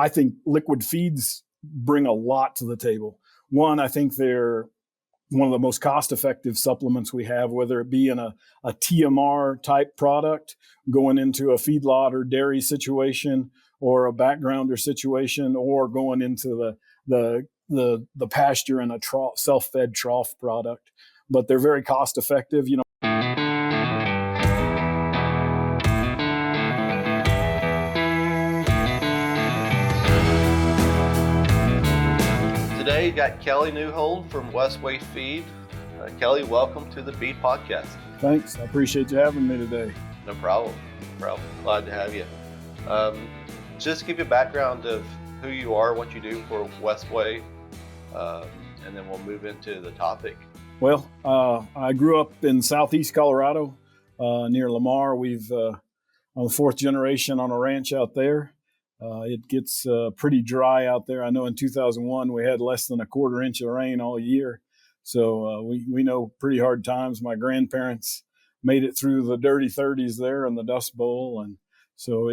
I think liquid feeds bring a lot to the table. One, I think they're one of the most cost-effective supplements we have, whether it be in a TMR type product going into a feedlot or dairy situation, or a backgrounder situation, or going into the pasture in a self-fed trough product. But they're very cost-effective. Today, you got Kelley Neuhold from Westway Feed. Kelley, welcome to the Beef Podcast. Thanks. I appreciate you having me today. No problem. Glad to have you. Just give you a background of who you are, what you do for Westway, and then we'll move into the topic. Well, I grew up in southeast Colorado, near Lamar. I'm the fourth generation on a ranch out there. It gets pretty dry out there. I know in 2001 we had less than a quarter inch of rain all year, so we know pretty hard times. My grandparents made it through the dirty 30s there in the Dust Bowl, and so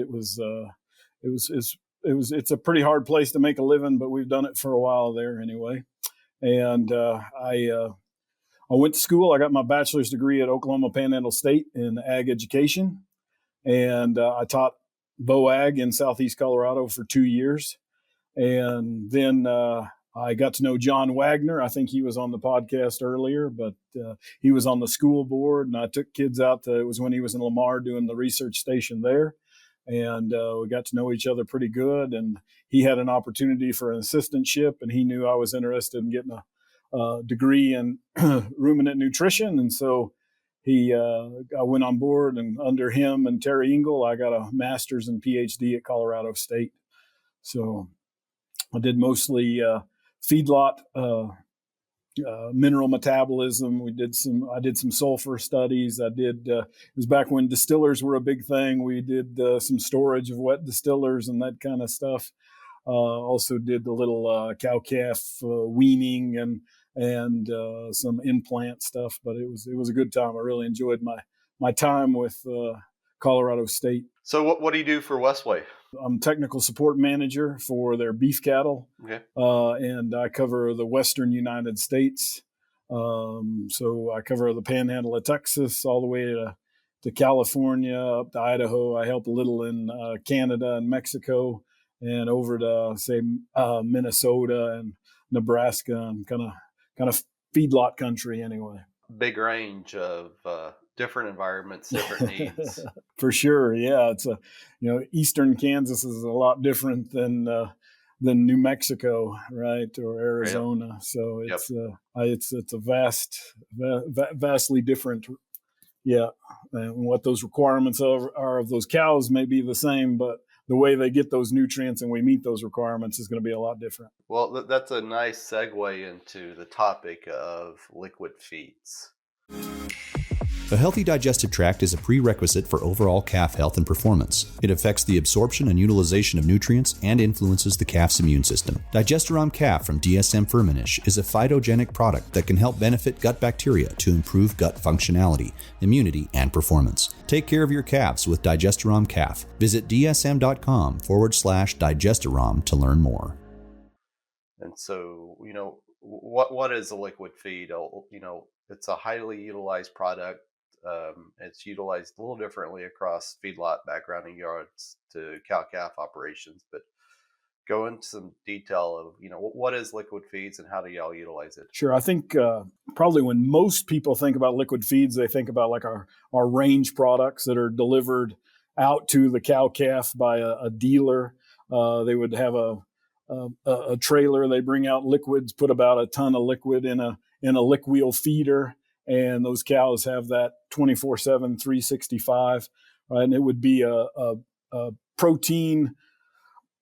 it's a pretty hard place to make a living, but we've done it for a while there anyway. And I went to school. I got my bachelor's degree at Oklahoma Panhandle State in ag education, and I taught BOAG in southeast Colorado for 2 years. And then I got to know John Wagner. I think he was on the podcast earlier, but he was on the school board, and I took kids out it was when he was in Lamar doing the research station there. And we got to know each other pretty good. And he had an opportunity for an assistantship, and he knew I was interested in getting a degree in ruminant nutrition. And so I went on board, and under him and Terry Engel, I got a master's and PhD at Colorado State. So I did mostly feedlot mineral metabolism. I did some sulfur studies. It was back when distillers were a big thing. We did some storage of wet distillers and that kind of stuff. Also did the little cow-calf weaning and some implant stuff, but it was a good time. I really enjoyed my time with Colorado State. So what do you do for Westway? I'm technical support manager for their beef cattle. Okay. And I cover the Western United States. So I cover the Panhandle of Texas all the way to California, up to Idaho. I help a little in Canada and Mexico, and over to say Minnesota and Nebraska, and kind of feedlot country anyway. Big range of different environments, different needs. For sure, yeah. It's Eastern Kansas is a lot different than New Mexico, right, or Arizona. Right. So it's a vastly different. Yeah, and what those requirements are of those cows may be the same, but the way they get those nutrients and we meet those requirements is going to be a lot different. Well, that's a nice segue into the topic of liquid feeds. A healthy digestive tract is a prerequisite for overall calf health and performance. It affects the absorption and utilization of nutrients and influences the calf's immune system. Digesterom Calf from DSM Firmenich is a phytogenic product that can help benefit gut bacteria to improve gut functionality, immunity, and performance. Take care of your calves with Digesterom Calf. Visit dsm.com/digesterom to learn more. And so, what is a liquid feed? It's a highly utilized product. It's utilized a little differently across feedlot backgrounding yards to cow-calf operations, but go into some detail of, what is liquid feeds and how do y'all utilize it? Sure. I think probably when most people think about liquid feeds, they think about like our range products that are delivered out to the cow-calf by a dealer. They would have a trailer. They bring out liquids, put about a ton of liquid in a lick wheel feeder, and those cows have that 24/7, 365, right? And it would be a protein,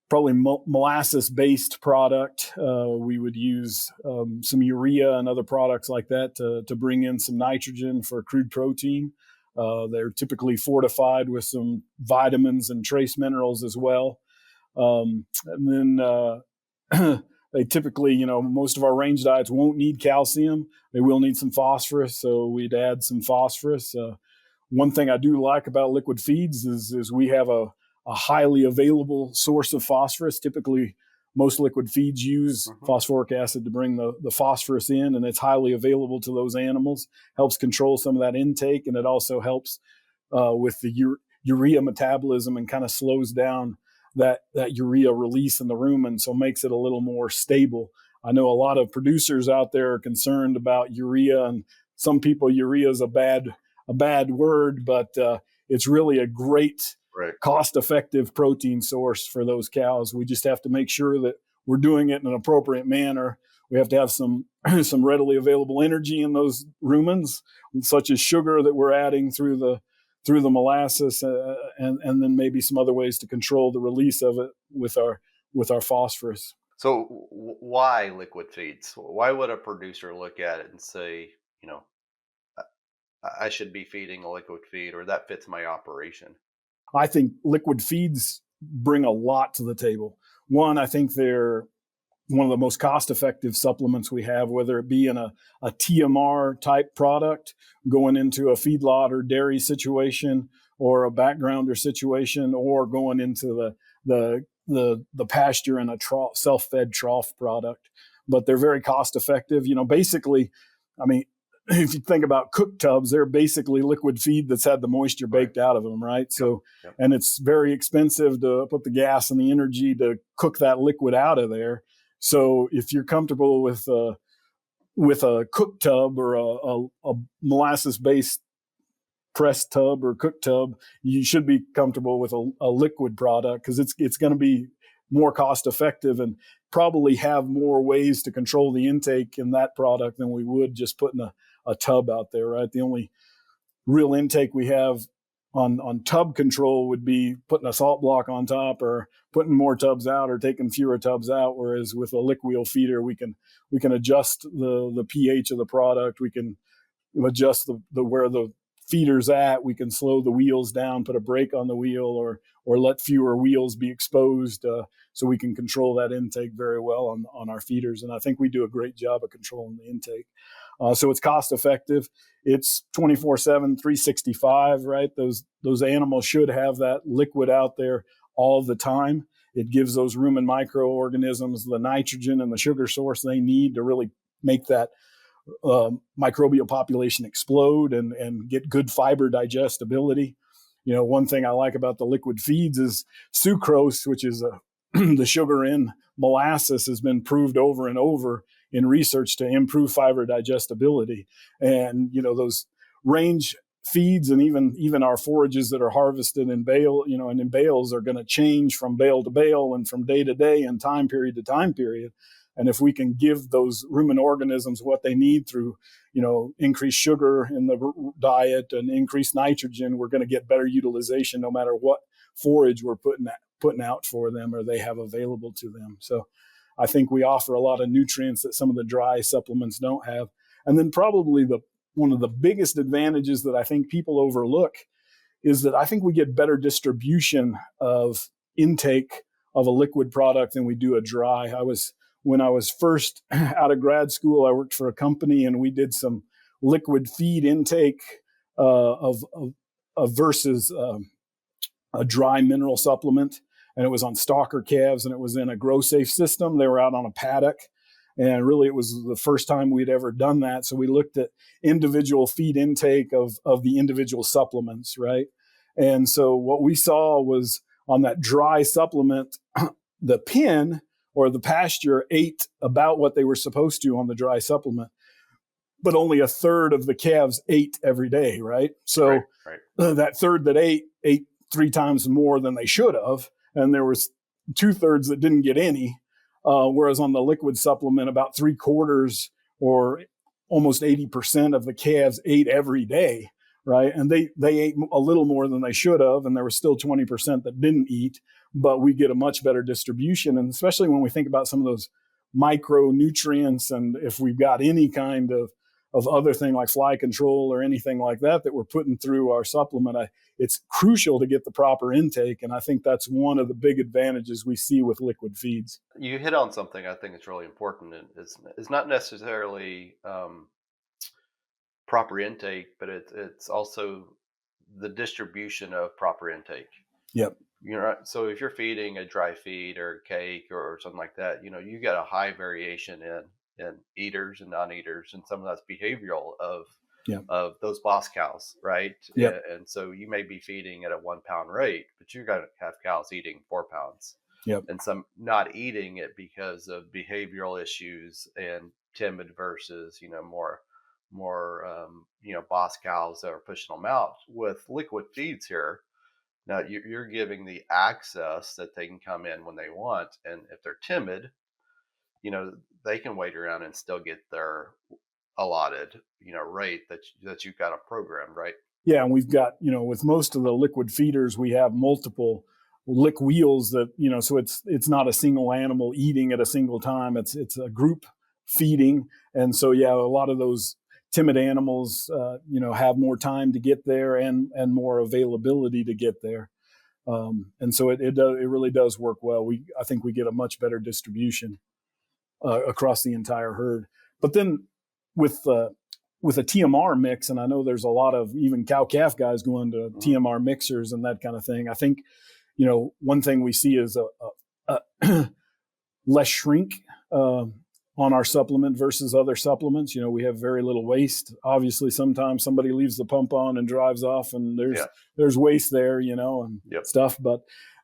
probably molasses-based product. We would use some urea and other products like that to bring in some nitrogen for crude protein. They're typically fortified with some vitamins and trace minerals as well. And then they typically, most of our range diets won't need calcium. They will need some phosphorus, so we'd add some phosphorus. One thing I do like about liquid feeds is we have a a highly available source of phosphorus. Typically, most liquid feeds use phosphoric acid to bring the phosphorus in, and it's highly available to those animals. Helps control some of that intake, and it also helps with the urea metabolism and kind of slows down that urea release in the rumen, so makes it a little more stable. I know a lot of producers out there are concerned about urea, and some people urea is a bad word, but it's really a great cost-effective protein source for those cows. We just have to make sure that we're doing it in an appropriate manner. We have to have some readily available energy in those rumens, such as sugar that we're adding through the molasses, and then maybe some other ways to control the release of it with our phosphorus. So why liquid feeds? Why would a producer look at it and say, I should be feeding a liquid feed, or that fits my operation? I think liquid feeds bring a lot to the table. One, I think they're one of the most cost-effective supplements we have, whether it be in a TMR type product going into a feedlot or dairy situation, or a backgrounder situation, or going into the pasture in a self-fed trough product. But they're very cost-effective. Basically, I mean, if you think about cook tubs, they're basically liquid feed that's had the moisture baked out of them, right? So, and it's very expensive to put the gas and the energy to cook that liquid out of there. So if you're comfortable with a cook tub or a molasses-based press tub or cook tub, you should be comfortable with a liquid product, because it's going to be more cost-effective and probably have more ways to control the intake in that product than we would just putting a tub out there, right? The only real intake we have on tub control would be putting a salt block on top, or putting more tubs out, or taking fewer tubs out. Whereas with a liquid feeder, we can adjust the pH of the product. We can adjust the where the feeder's at. We can slow the wheels down, put a brake on the wheel, or let fewer wheels be exposed, so we can control that intake very well on our feeders. And I think we do a great job of controlling the intake. So it's cost effective. It's 24/7, 365, right? Those animals should have that liquid out there all the time. It gives those rumen microorganisms the nitrogen and the sugar source they need to really make that microbial population explode and get good fiber digestibility. One thing I like about the liquid feeds is sucrose, which is the sugar in molasses, has been proved over and over in research to improve fiber digestibility. And those range feeds, and even our forages that are harvested in bale, and in bales, are going to change from bale to bale and from day to day and time period to time period. And if we can give those rumen organisms what they need through, increased sugar in the diet and increased nitrogen, we're going to get better utilization no matter what forage we're putting out for them or they have available to them. So I think we offer a lot of nutrients that some of the dry supplements don't have. And then probably one of the biggest advantages that I think people overlook is that I think we get better distribution of intake of a liquid product than we do a dry. When I was first out of grad school, I worked for a company, and we did some liquid feed intake of versus a dry mineral supplement. And it was on stalker calves, and it was in a grow safe system. They were out on a paddock, and really it was the first time we'd ever done that. So we looked at individual feed intake of the individual supplements, right? And so what we saw was on that dry supplement, the pin or the pasture ate about what they were supposed to on the dry supplement, but only a third of the calves ate every day, right? So right. That third that ate 3 times more than they should have, and there was 2/3 that didn't get any, whereas on the liquid supplement, about 3/4 or almost 80% of the calves ate every day, right? And they ate a little more than they should have, and there was still 20% that didn't eat, but we get a much better distribution. And especially when we think about some of those micronutrients, and if we've got any kind of other thing like fly control or anything like that we're putting through our supplement, it's crucial to get the proper intake. And I think that's one of the big advantages we see with liquid feeds. You hit on something I think is really important, and it's not necessarily proper intake, but it's also the distribution of proper intake. Yep. So if you're feeding a dry feed or cake or something like that, you get a high variation in eaters and non-eaters, and some of that's behavioral Yep. of those boss cows, right? Yep. And so you may be feeding at a 1 pound rate, but you're going to have cows eating 4 pounds, Yep. and some not eating it because of behavioral issues and timid versus more boss cows that are pushing them out. With liquid feeds here, now you're giving the access that they can come in when they want, and if they're timid, they can wait around and still get their allotted rate that you've got a program, right? Yeah, and we've got, with most of the liquid feeders, we have multiple lick wheels that, so it's not a single animal eating at a single time. It's a group feeding, and so yeah, a lot of those timid animals, have more time to get there and more availability to get there, and so it really does work well. I think we get a much better distribution across the entire herd. But then with a TMR mix, and I know there's a lot of even cow calf guys going to TMR mixers and that kind of thing. I think, one thing we see is a less shrink on our supplement versus other supplements. We have very little waste. Obviously, sometimes somebody leaves the pump on and drives off, and there's waste there, and stuff.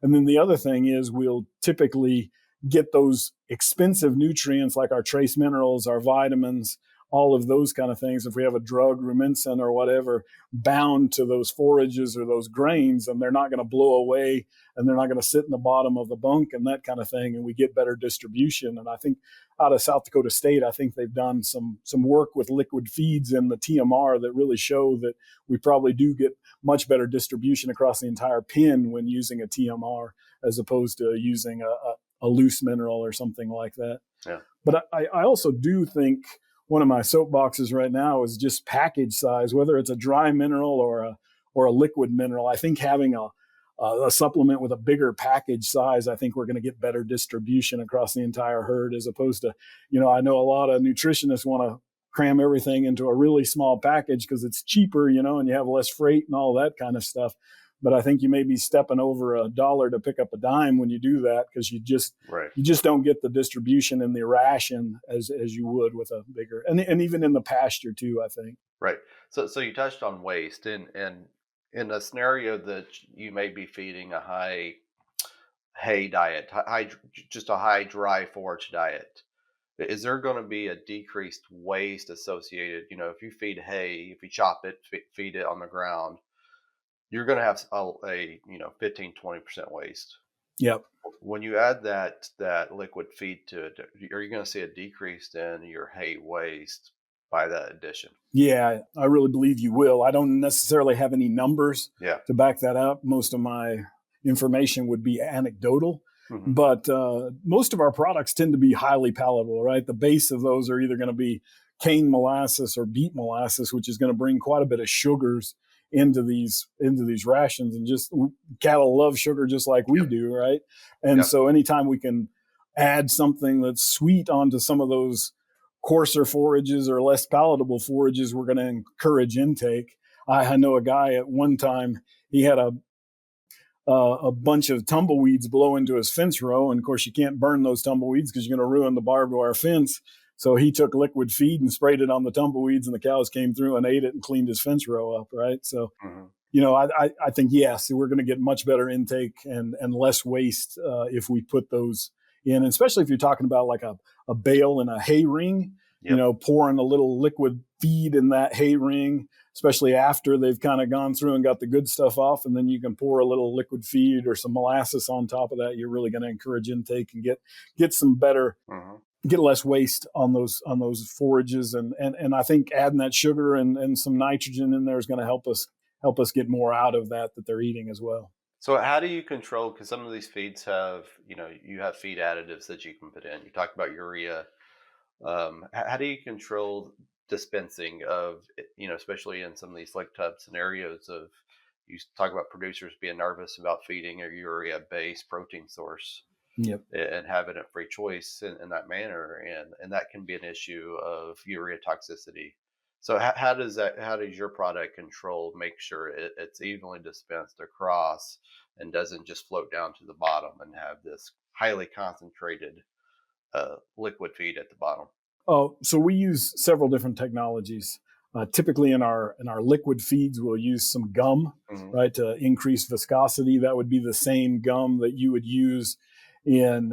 And then the other thing is we'll typically get those expensive nutrients like our trace minerals, our vitamins, all of those kind of things. If we have a drug, rumensin or whatever, bound to those forages or those grains, and they're not going to blow away, and they're not going to sit in the bottom of the bunk and that kind of thing, and we get better distribution. And I think out of South Dakota State, I think they've done some work with liquid feeds in the TMR that really show that we probably do get much better distribution across the entire pen when using a TMR as opposed to using a loose mineral or something like that. Yeah. But I also do think one of my soapboxes right now is just package size, whether it's a dry mineral or a liquid mineral. I think having a supplement with a bigger package size, I think we're going to get better distribution across the entire herd, as opposed to, I know a lot of nutritionists want to cram everything into a really small package because it's cheaper, and you have less freight and all that kind of stuff. But I think you may be stepping over $1 to pick up a dime when you do that, because you just don't get the distribution in the ration as you would with a bigger, and even in the pasture too, I think. Right. So you touched on waste, and in a scenario that you may be feeding a high hay diet, just a high dry forage diet, is there going to be a decreased waste associated? If you feed hay, if you chop it, feed it on the ground, you're going to have a 15-20% waste. Yep. When you add that liquid feed to it, are you going to see a decrease in your hay waste by that addition? Yeah, I really believe you will. I don't necessarily have any numbers to back that up. Most of my information would be anecdotal. Mm-hmm. But most of our products tend to be highly palatable, right? The base of those are either going to be cane molasses or beet molasses, which is going to bring quite a bit of sugars into these rations. And just cattle love sugar just like we do, right? And so anytime we can add something that's sweet onto some of those coarser forages or less palatable forages, we're going to encourage intake. I know a guy at one time, he had a bunch of tumbleweeds blow into his fence row. And of course, you can't burn those tumbleweeds because you're going to ruin the barbed wire fence. So he took liquid feed and sprayed it on the tumbleweeds, and the cows came through and ate it and cleaned his fence row up, right? So, I think, yes, we're going to get much better intake and less waste if we put those in, and especially if you're talking about like a bale and a hay ring, pouring a little liquid feed in that hay ring, especially after they've kind of gone through and got the good stuff off, and then you can pour a little liquid feed or some molasses on top of that. You're really going to encourage intake and get some better, get less waste on those forages, and I think adding that sugar and some nitrogen in there is going to help us get more out of that they're eating as well. So how do you control, because some of these feeds have, you have feed additives that you can put in. You talked about urea. How do you control dispensing of, especially in some of these lake tub scenarios of, you talk about producers being nervous about feeding a urea-based protein source and having a free choice in that manner. And that can be an issue of urea toxicity. So how does your product control make sure it's evenly dispensed across and doesn't just float down to the bottom and have this highly concentrated liquid feed at the bottom? So we use several different technologies. Typically, in our liquid feeds, we'll use some gum, Hmm. right, to increase viscosity. That would be the same gum that you would use in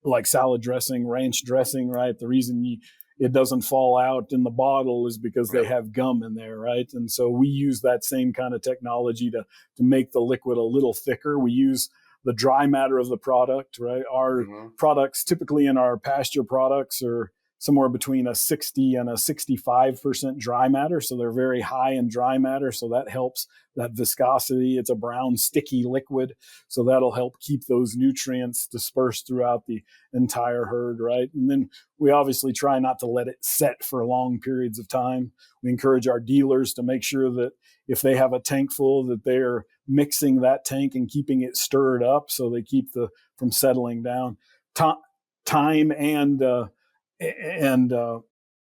like salad dressing, ranch dressing, right? The reason it doesn't fall out in the bottle is because they Yep. have gum in there, right? And so we use that same kind of technology to make the liquid a little thicker. We use the dry matter of the product, right? Our Hmm. products, typically in our pasture products, are somewhere between a 60 and a 65% dry matter. So they're very high in dry matter. So that helps that viscosity. It's a brown, sticky liquid. So that'll help keep those nutrients dispersed throughout the entire herd, right? And then we obviously try not to let it set for long periods of time. We encourage our dealers to make sure that if they have a tank full, that they're mixing that tank and keeping it stirred up so they keep from settling down. Time and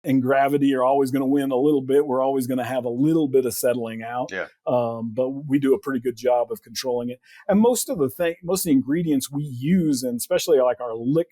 and gravity are always going to win a little bit. We're always going to have a little bit of settling out, Yeah. but we do a pretty good job of controlling it. And most of the ingredients we use, and especially like our lick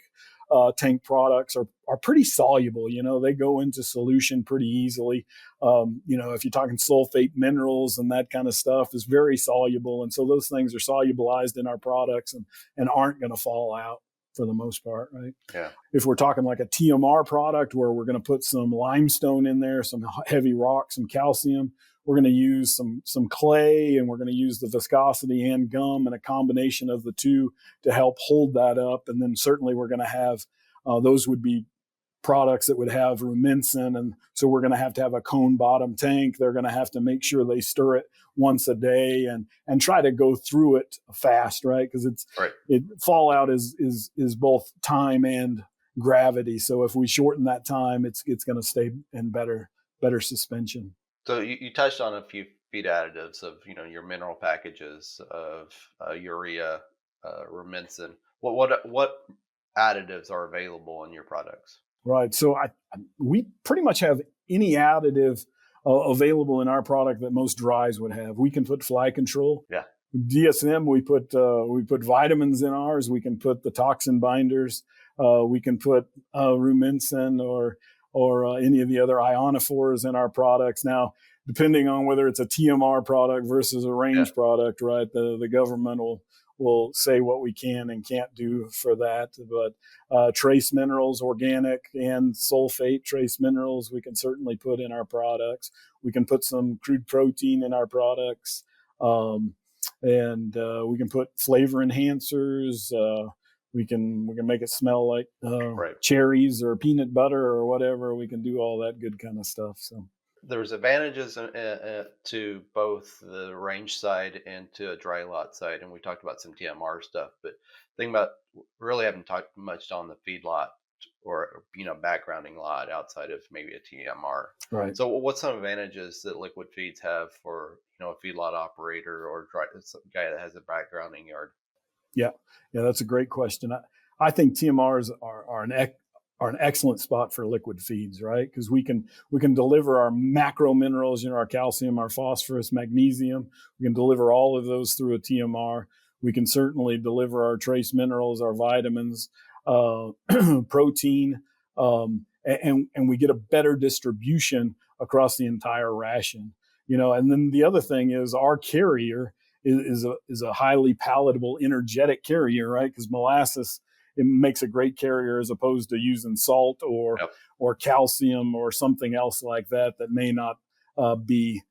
tank products, are pretty soluble. They go into solution pretty easily. If you're talking sulfate minerals and that kind of stuff, is very soluble, and so those things are solubilized in our products and aren't going to fall out for the most part, right? Yeah. If we're talking like a TMR product where we're going to put some limestone in there, some heavy rock, some calcium, we're going to use some clay, and we're going to use the viscosity and gum and a combination of the two to help hold that up. And then certainly we're going to have those would be products that would have rumensin, and so we're going to have a cone bottom tank. They're going to have to make sure they stir it once a day and try to go through it fast, right? Because Right. fallout is both time and gravity. So if we shorten that time, it's going to stay in better suspension. So you touched on a few feed additives of your mineral packages of urea, rumensin. What additives are available in your products? Right. So we pretty much have any additive available in our product that most dries would have. We can put fly control. Yeah. DSM, we put vitamins in ours. We can put the toxin binders. We can put rumensin or any of the other ionophores in our products. Now, depending on whether it's a TMR product versus a range product, right? The government will say what we can and can't do for that. But trace minerals, organic and sulfate trace minerals, we can certainly put in our products. We can put some crude protein in our products. And we can put flavor enhancers. We can make it smell like Right. cherries or peanut butter or whatever. We can do all that good kind of stuff. So There's advantages to both the range side and to a dry lot side, and we talked about some TMR stuff. But the thing about really haven't talked much on the feedlot or backgrounding lot outside of maybe a TMR. right. So what's some advantages that liquid feeds have for a feedlot operator or some guy that has a backgrounding yard? Yeah, that's a great question. I think TMRs are an excellent spot for liquid feeds, right? Because we can deliver our macro minerals, our calcium, our phosphorus, magnesium. We can deliver all of those through a TMR. We can certainly deliver our trace minerals, our vitamins, protein, and we get a better distribution across the entire ration. And then the other thing is our carrier is a highly palatable, energetic carrier, right? Because molasses, it makes a great carrier as opposed to using salt Yep. or calcium or something else like that may not be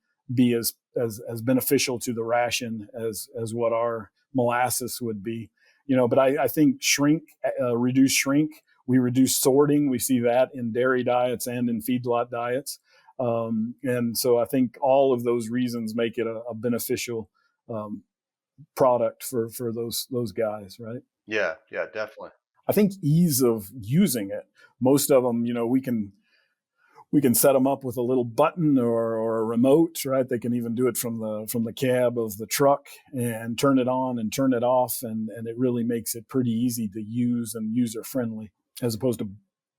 as beneficial to the ration as what our molasses would be. But I think reduce shrink. We reduce sorting. We see that in dairy diets and in feedlot diets. And so I think all of those reasons make it a beneficial product for those guys, right? Yeah, definitely. I think ease of using it. Most of them, we can set them up with a little button or a remote, right? They can even do it from the cab of the truck and turn it on and turn it off, and it really makes it pretty easy to use and user friendly as opposed to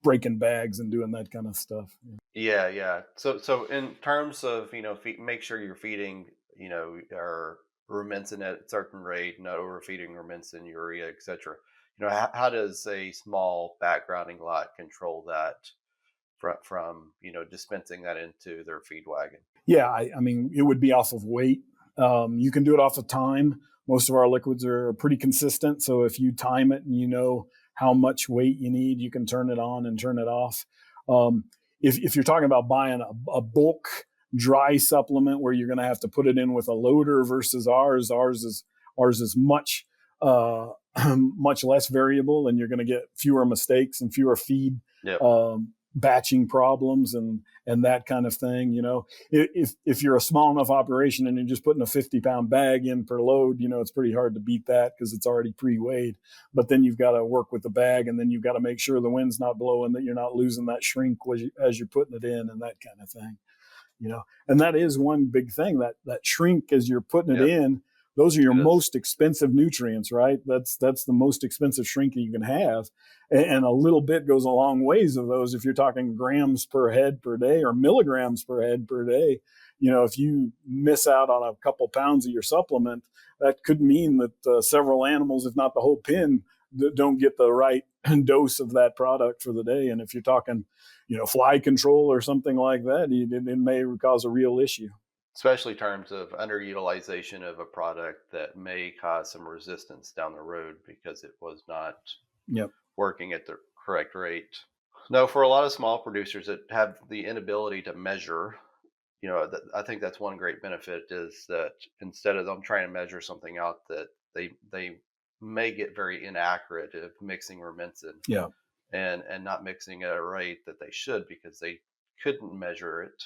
breaking bags and doing that kind of stuff. Yeah, yeah. So in terms of, make sure you're feeding, our rumensin at a certain rate, not overfeeding rumensin, urea, etc. How does a small backgrounding lot control that from dispensing that into their feed wagon? Yeah, I mean, it would be off of weight. You can do it off of time. Most of our liquids are pretty consistent. So if you time it and you know how much weight you need, you can turn it on and turn it off. Um, if you're talking about buying a bulk dry supplement where you're going to have to put it in with a loader versus ours is much much less variable, and you're going to get fewer mistakes and fewer feed Yep. batching problems and that kind of thing. If you're a small enough operation and you're just putting a 50-pound bag in per load, it's pretty hard to beat that because it's already pre-weighed. But then you've got to work with the bag, and then you've got to make sure the wind's not blowing, that you're not losing that shrink as you're putting it in, and that kind of thing. And that is one big thing, that shrink as you're putting it Yep. in. Those are your It is. most expensive nutrients, right? That's the most expensive shrink you can have. And a little bit goes a long ways of those. If you're talking grams per head per day or milligrams per head per day, if you miss out on a couple pounds of your supplement, that could mean that several animals, if not the whole pen, don't get the right dose of that product for the day. And if you're talking, fly control or something like that, it may cause a real issue. Especially in terms of underutilization of a product that may cause some resistance down the road because it was not Yep. working at the correct rate. No, for a lot of small producers that have the inability to measure, I think that's one great benefit, is that instead of them trying to measure something out, that they may get very inaccurate of mixing rumensin Yeah. and not mixing at a rate that they should because they couldn't measure it.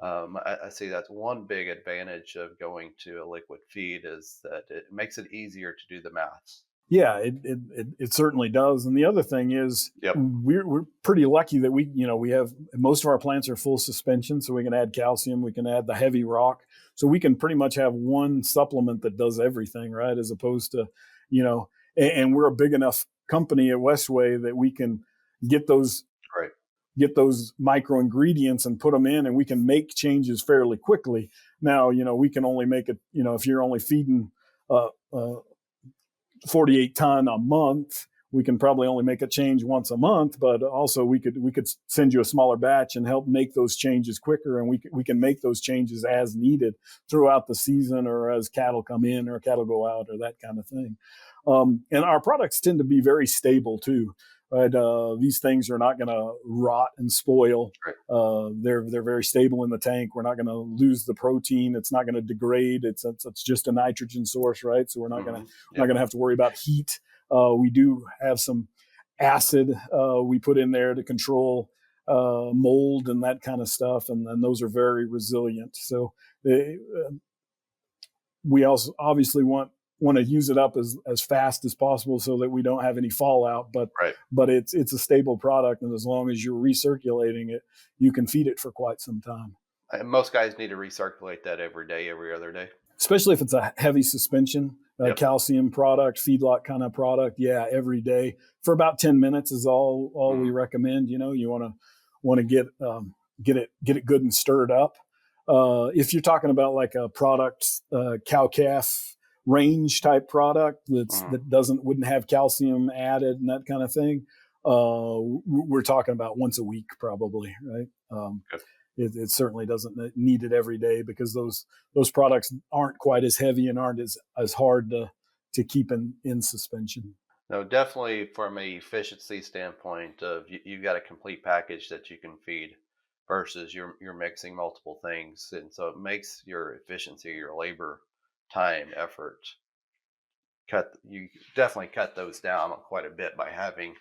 I see that's one big advantage of going to a liquid feed, is that it makes it easier to do the math. Yeah, it certainly does. And the other thing is, Yep. we're pretty lucky that we have, most of our plants are full suspension, so we can add calcium, we can add the heavy rock, so we can pretty much have one supplement that does everything, right? As opposed to, and we're a big enough company at Westway that we can get those Right. micro ingredients and put them in, and we can make changes fairly quickly. Now, we can only make it, if you're only feeding 48 ton a month, we can probably only make a change once a month, but also we could send you a smaller batch and help make those changes quicker. And we can make those changes as needed throughout the season, or as cattle come in or cattle go out, or that kind of thing. And our products tend to be very stable too. Right? These things are not going to rot and spoil. Right. They're very stable in the tank. We're not going to lose the protein. It's not going to degrade. It's just a nitrogen source, right? So we're not going to have to worry about heat. We do have some acid we put in there to control mold and that kind of stuff, and those are very resilient. So we also obviously want to use it up as fast as possible so that we don't have any fallout. But Right. but it's a stable product, and as long as you're recirculating it, you can feed it for quite some time. And most guys need to recirculate that every day, every other day. Especially if it's a heavy suspension, Yep. calcium product, feedlot kind of product. Yeah, every day for about 10 minutes is all we recommend. You want to get it good and stirred up. If you're talking about like a product, cow calf range type product that wouldn't have calcium added and that kind of thing, we're talking about once a week probably, right? It certainly doesn't need it every day, because those products aren't quite as heavy and aren't as hard to keep in suspension. No, definitely from a efficiency standpoint of you got a complete package that you can feed versus you're mixing multiple things. And so it makes your efficiency, your labor, time, effort, you definitely cut those down quite a bit by having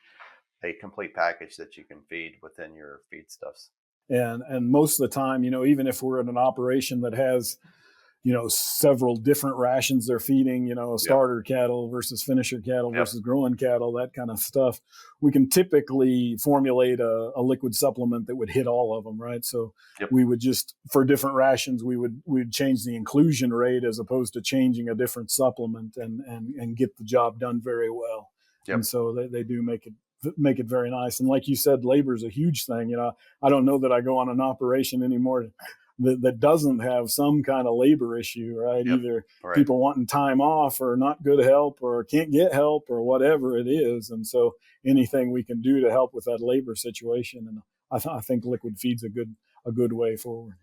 a complete package that you can feed within your feedstuffs. And most of the time, even if we're in an operation that has, several different rations they're feeding, starter cattle versus finisher cattle versus growing cattle, that kind of stuff, we can typically formulate a liquid supplement that would hit all of them, right? So we would just, for different rations, we'd change the inclusion rate as opposed to changing a different supplement, and get the job done very well. And so they do make it make it very nice. And like you said, labor is a huge thing. I don't know that I go on an operation anymore that doesn't have some kind of labor issue, right? Yep. Either Right. people wanting time off or not good help or can't get help or whatever it is. And so anything we can do to help with that labor situation, and I think liquid feed's a good way forward.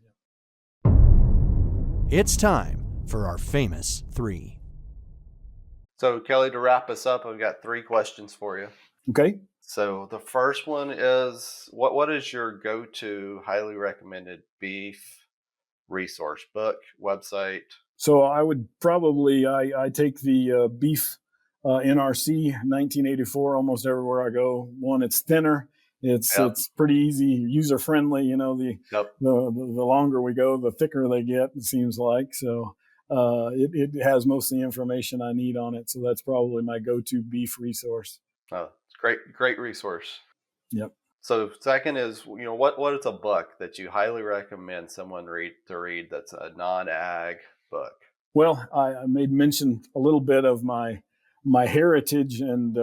It's time for our famous three. So Kelley, to wrap us up, I've got 3 questions for you. Okay. So the first one is, what is your go-to highly recommended beef resource, book, website? So I would probably, I take the beef NRC 1984 almost everywhere I go. One, it's thinner. It's pretty easy, user friendly. The longer we go, the thicker they get, it seems like. So it has most of the information I need on it. So that's probably my go-to beef resource. Oh, it's great resource. Yep. So second is, what is a book that you highly recommend someone read that's a non-ag book? Well, I made mention a little bit of my heritage, and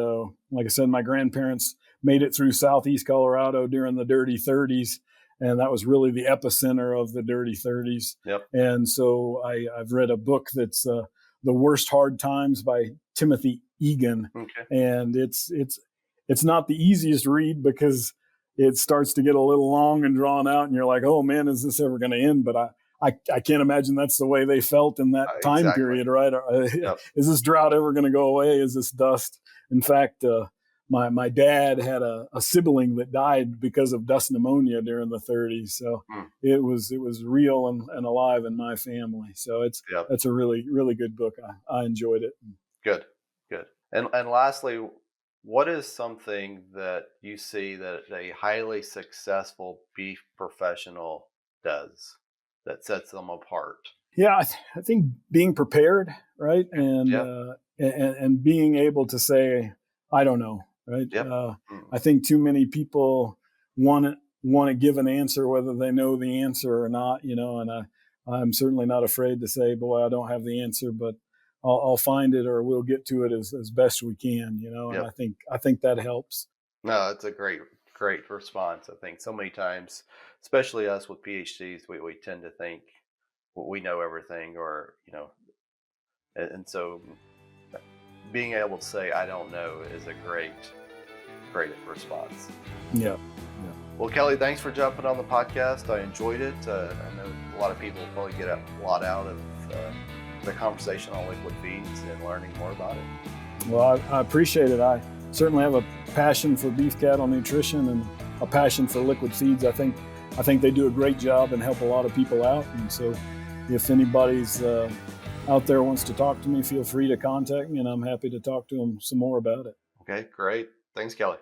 like I said, my grandparents made it through southeast Colorado during the dirty 30s, and that was really the epicenter of the dirty 30s. Yep. And so I've read a book that's The Worst Hard Times by Timothy Egan. Okay. And it's not the easiest read because it starts to get a little long and drawn out, and you're like, oh man, is this ever going to end? But I can't imagine that's the way they felt in that time period, right? Yep. Is this drought ever going to go away? Is this dust? In fact, my dad had a sibling that died because of dust pneumonia during the 30s. So it was real and alive in my family. So it's a really, really good book. I enjoyed it. Good. And lastly, what is something that you see that a highly successful beef professional does that sets them apart? Yeah, I think being prepared, right? And being able to say, I don't know, right? Yep. I think too many people want to give an answer whether they know the answer or not, and I'm certainly not afraid to say, boy, I don't have the answer, but I'll find it, or we'll get to it as best we can, and Yep. I think that helps. No, it's a great response. I think so many times, especially us with PhDs, we tend to think we know everything, or and so being able to say I don't know is a great response. Yeah. Well, Kelley, thanks for jumping on the podcast. I enjoyed it. I know a lot of people will probably get a lot out of the conversation on liquid feeds and learning more about it. Well, I appreciate it. I certainly have a passion for beef cattle nutrition and a passion for liquid feeds. I think they do a great job and help a lot of people out. And so if anybody's out there wants to talk to me, feel free to contact me, and I'm happy to talk to them some more about it. Okay, great. Thanks, Kelley.